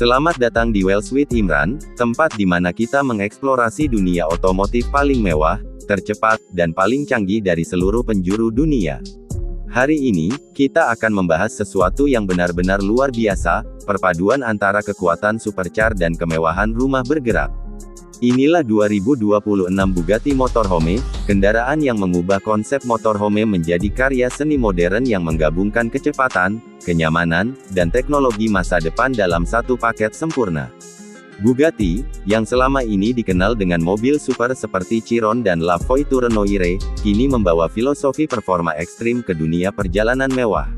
Selamat datang di Wells with Imran, tempat di mana kita mengeksplorasi dunia otomotif paling mewah, tercepat, dan paling canggih dari seluruh penjuru dunia. Hari ini, kita akan membahas sesuatu yang benar-benar luar biasa, perpaduan antara kekuatan supercar dan kemewahan rumah bergerak. Inilah 2026 Bugatti Motorhome, kendaraan yang mengubah konsep motorhome menjadi karya seni modern yang menggabungkan kecepatan, kenyamanan, dan teknologi masa depan dalam satu paket sempurna. Bugatti, yang selama ini dikenal dengan mobil super seperti Chiron dan La Voiture Noire, kini membawa filosofi performa ekstrim ke dunia perjalanan mewah.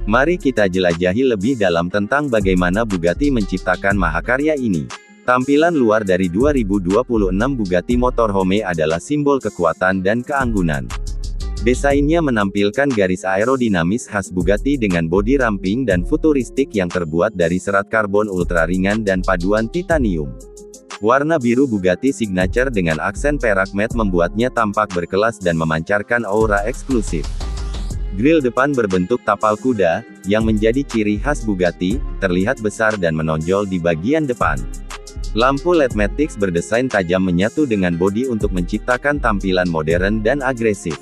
Mari kita jelajahi lebih dalam tentang bagaimana Bugatti menciptakan mahakarya ini. Tampilan luar dari 2026 Bugatti Motorhome adalah simbol kekuatan dan keanggunan. Desainnya menampilkan garis aerodinamis khas Bugatti dengan bodi ramping dan futuristik yang terbuat dari serat karbon ultra ringan dan paduan titanium. Warna biru Bugatti Signature dengan aksen perak matte membuatnya tampak berkelas dan memancarkan aura eksklusif. Grill depan berbentuk tapal kuda, yang menjadi ciri khas Bugatti, terlihat besar dan menonjol di bagian depan. Lampu LED Matrix berdesain tajam menyatu dengan bodi untuk menciptakan tampilan modern dan agresif.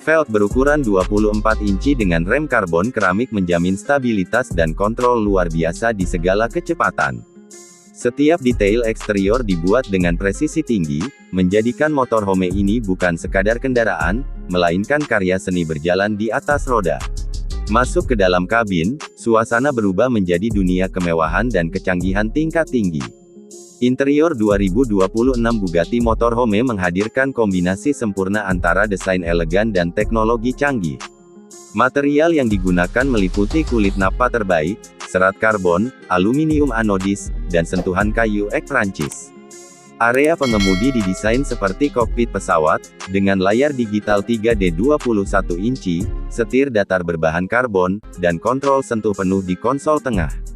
Velg berukuran 24 inci dengan rem karbon keramik menjamin stabilitas dan kontrol luar biasa di segala kecepatan. Setiap detail eksterior dibuat dengan presisi tinggi, menjadikan motorhome ini bukan sekadar kendaraan, melainkan karya seni berjalan di atas roda. Masuk ke dalam kabin, suasana berubah menjadi dunia kemewahan dan kecanggihan tingkat tinggi. Interior 2026 Bugatti Motorhome menghadirkan kombinasi sempurna antara desain elegan dan teknologi canggih. Material yang digunakan meliputi kulit nappa terbaik, serat karbon, aluminium anodis, dan sentuhan kayu ek Prancis. Area pengemudi didesain seperti kokpit pesawat, dengan layar digital 3D 21 inci, setir datar berbahan karbon, dan kontrol sentuh penuh di konsol tengah.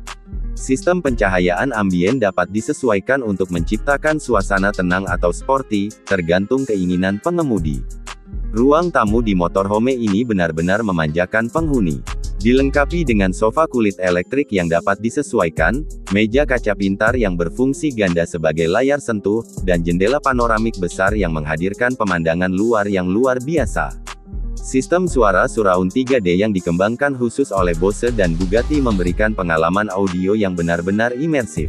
Sistem pencahayaan ambien dapat disesuaikan untuk menciptakan suasana tenang atau sporty, tergantung keinginan pengemudi. Ruang tamu di motorhome ini benar-benar memanjakan penghuni. Dilengkapi dengan sofa kulit elektrik yang dapat disesuaikan, meja kaca pintar yang berfungsi ganda sebagai layar sentuh, dan jendela panoramik besar yang menghadirkan pemandangan luar yang luar biasa. Sistem suara surround 3D yang dikembangkan khusus oleh Bose dan Bugatti memberikan pengalaman audio yang benar-benar imersif.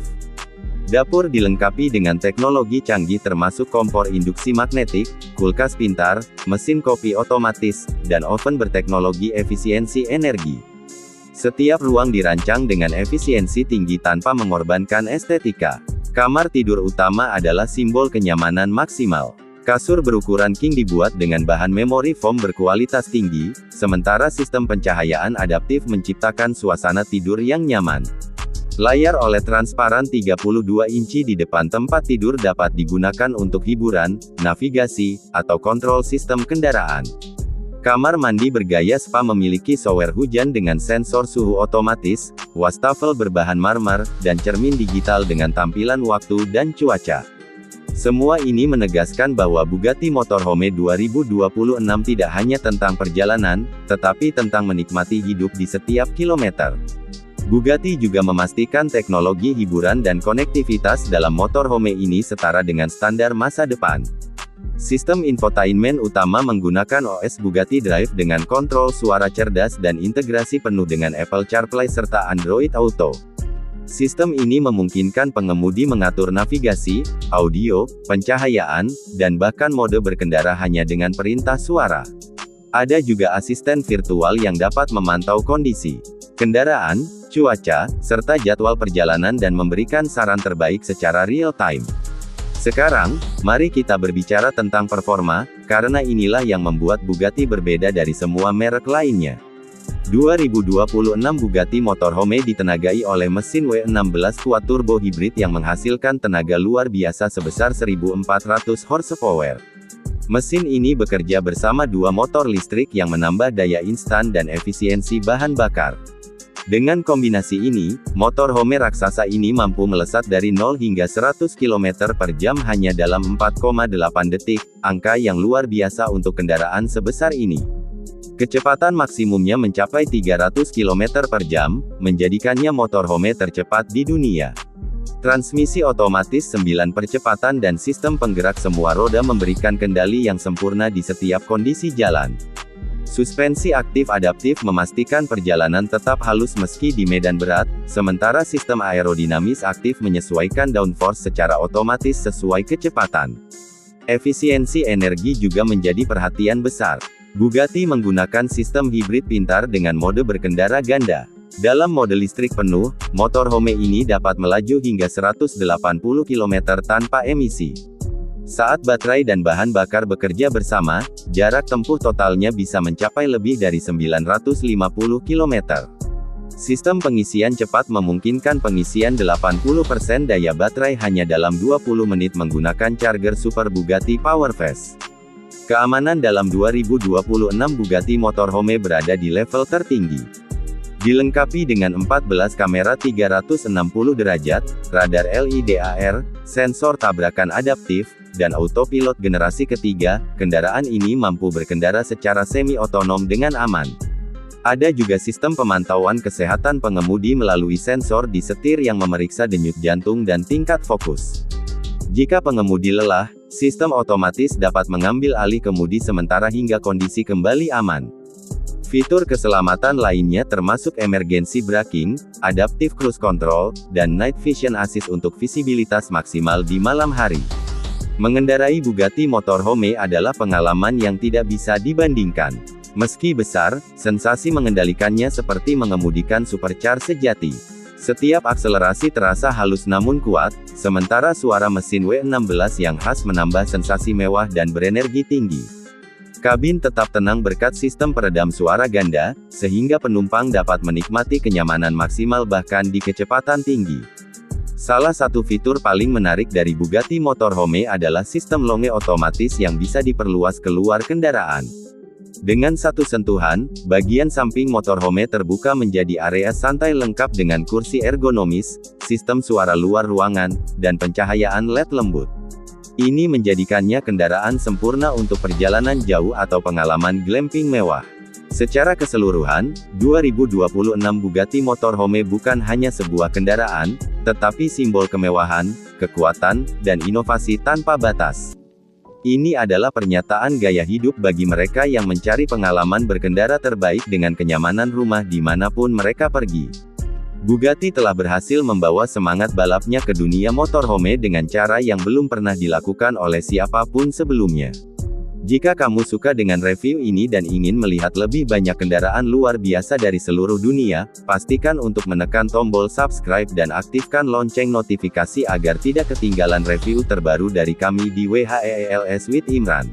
Dapur dilengkapi dengan teknologi canggih termasuk kompor induksi magnetik, kulkas pintar, mesin kopi otomatis, dan oven berteknologi efisiensi energi. Setiap ruang dirancang dengan efisiensi tinggi tanpa mengorbankan estetika. Kamar tidur utama adalah simbol kenyamanan maksimal. Kasur berukuran king dibuat dengan bahan memori foam berkualitas tinggi, sementara sistem pencahayaan adaptif menciptakan suasana tidur yang nyaman. Layar OLED transparan 32 inci di depan tempat tidur dapat digunakan untuk hiburan, navigasi, atau kontrol sistem kendaraan. Kamar mandi bergaya spa memiliki shower hujan dengan sensor suhu otomatis, wastafel berbahan marmer, dan cermin digital dengan tampilan waktu dan cuaca. Semua ini menegaskan bahwa Bugatti Motorhome 2026 tidak hanya tentang perjalanan, tetapi tentang menikmati hidup di setiap kilometer. Bugatti juga memastikan teknologi hiburan dan konektivitas dalam motorhome ini setara dengan standar masa depan. Sistem infotainment utama menggunakan OS Bugatti Drive dengan kontrol suara cerdas dan integrasi penuh dengan Apple CarPlay serta Android Auto. Sistem ini memungkinkan pengemudi mengatur navigasi, audio, pencahayaan, dan bahkan mode berkendara hanya dengan perintah suara. Ada juga asisten virtual yang dapat memantau kondisi kendaraan, cuaca, serta jadwal perjalanan dan memberikan saran terbaik secara real-time. Sekarang, mari kita berbicara tentang performa, karena inilah yang membuat Bugatti berbeda dari semua merek lainnya. 2026 Bugatti Motorhome ditenagai oleh mesin W16 quad turbo hybrid yang menghasilkan tenaga luar biasa sebesar 1400 horsepower. Mesin ini bekerja bersama dua motor listrik yang menambah daya instan dan efisiensi bahan bakar. Dengan kombinasi ini, motorhome raksasa ini mampu melesat dari 0 hingga 100 km per jam hanya dalam 4,8 detik, angka yang luar biasa untuk kendaraan sebesar ini. Kecepatan maksimumnya mencapai 300 km per jam, menjadikannya motorhome tercepat di dunia. Transmisi otomatis 9 percepatan dan sistem penggerak semua roda memberikan kendali yang sempurna di setiap kondisi jalan. Suspensi aktif adaptif memastikan perjalanan tetap halus meski di medan berat, sementara sistem aerodinamis aktif menyesuaikan downforce secara otomatis sesuai kecepatan. Efisiensi energi juga menjadi perhatian besar. Bugatti menggunakan sistem hibrid pintar dengan mode berkendara ganda. Dalam mode listrik penuh, motorhome ini dapat melaju hingga 180 km tanpa emisi. Saat baterai dan bahan bakar bekerja bersama, jarak tempuh totalnya bisa mencapai lebih dari 950 km. Sistem pengisian cepat memungkinkan pengisian 80% daya baterai hanya dalam 20 menit menggunakan charger Super Bugatti PowerPhase. Keamanan dalam 2026 Bugatti Motorhome berada di level tertinggi. Dilengkapi dengan 14 kamera 360 derajat, radar LiDAR, sensor tabrakan adaptif, dan autopilot generasi ketiga, kendaraan ini mampu berkendara secara semi-otonom dengan aman. Ada juga sistem pemantauan kesehatan pengemudi melalui sensor di setir yang memeriksa denyut jantung dan tingkat fokus. Jika pengemudi lelah, sistem otomatis dapat mengambil alih kemudi sementara hingga kondisi kembali aman. Fitur keselamatan lainnya termasuk emergency braking, adaptive cruise control, dan night vision assist untuk visibilitas maksimal di malam hari. Mengendarai Bugatti Motorhome adalah pengalaman yang tidak bisa dibandingkan. Meski besar, sensasi mengendalikannya seperti mengemudikan supercar sejati. Setiap akselerasi terasa halus namun kuat, sementara suara mesin W16 yang khas menambah sensasi mewah dan berenergi tinggi. Kabin tetap tenang berkat sistem peredam suara ganda, sehingga penumpang dapat menikmati kenyamanan maksimal bahkan di kecepatan tinggi. Salah satu fitur paling menarik dari Bugatti Motorhome adalah sistem longe otomatis yang bisa diperluas keluar kendaraan. Dengan satu sentuhan, bagian samping motorhome terbuka menjadi area santai lengkap dengan kursi ergonomis, sistem suara luar ruangan, dan pencahayaan LED lembut. Ini menjadikannya kendaraan sempurna untuk perjalanan jauh atau pengalaman glamping mewah. Secara keseluruhan, 2026 Bugatti Motorhome bukan hanya sebuah kendaraan, tetapi simbol kemewahan, kekuatan, dan inovasi tanpa batas. Ini adalah pernyataan gaya hidup bagi mereka yang mencari pengalaman berkendara terbaik dengan kenyamanan rumah dimanapun mereka pergi. Bugatti telah berhasil membawa semangat balapnya ke dunia motorhome dengan cara yang belum pernah dilakukan oleh siapapun sebelumnya. Jika kamu suka dengan review ini dan ingin melihat lebih banyak kendaraan luar biasa dari seluruh dunia, pastikan untuk menekan tombol subscribe dan aktifkan lonceng notifikasi agar tidak ketinggalan review terbaru dari kami di WHEELS with Imran.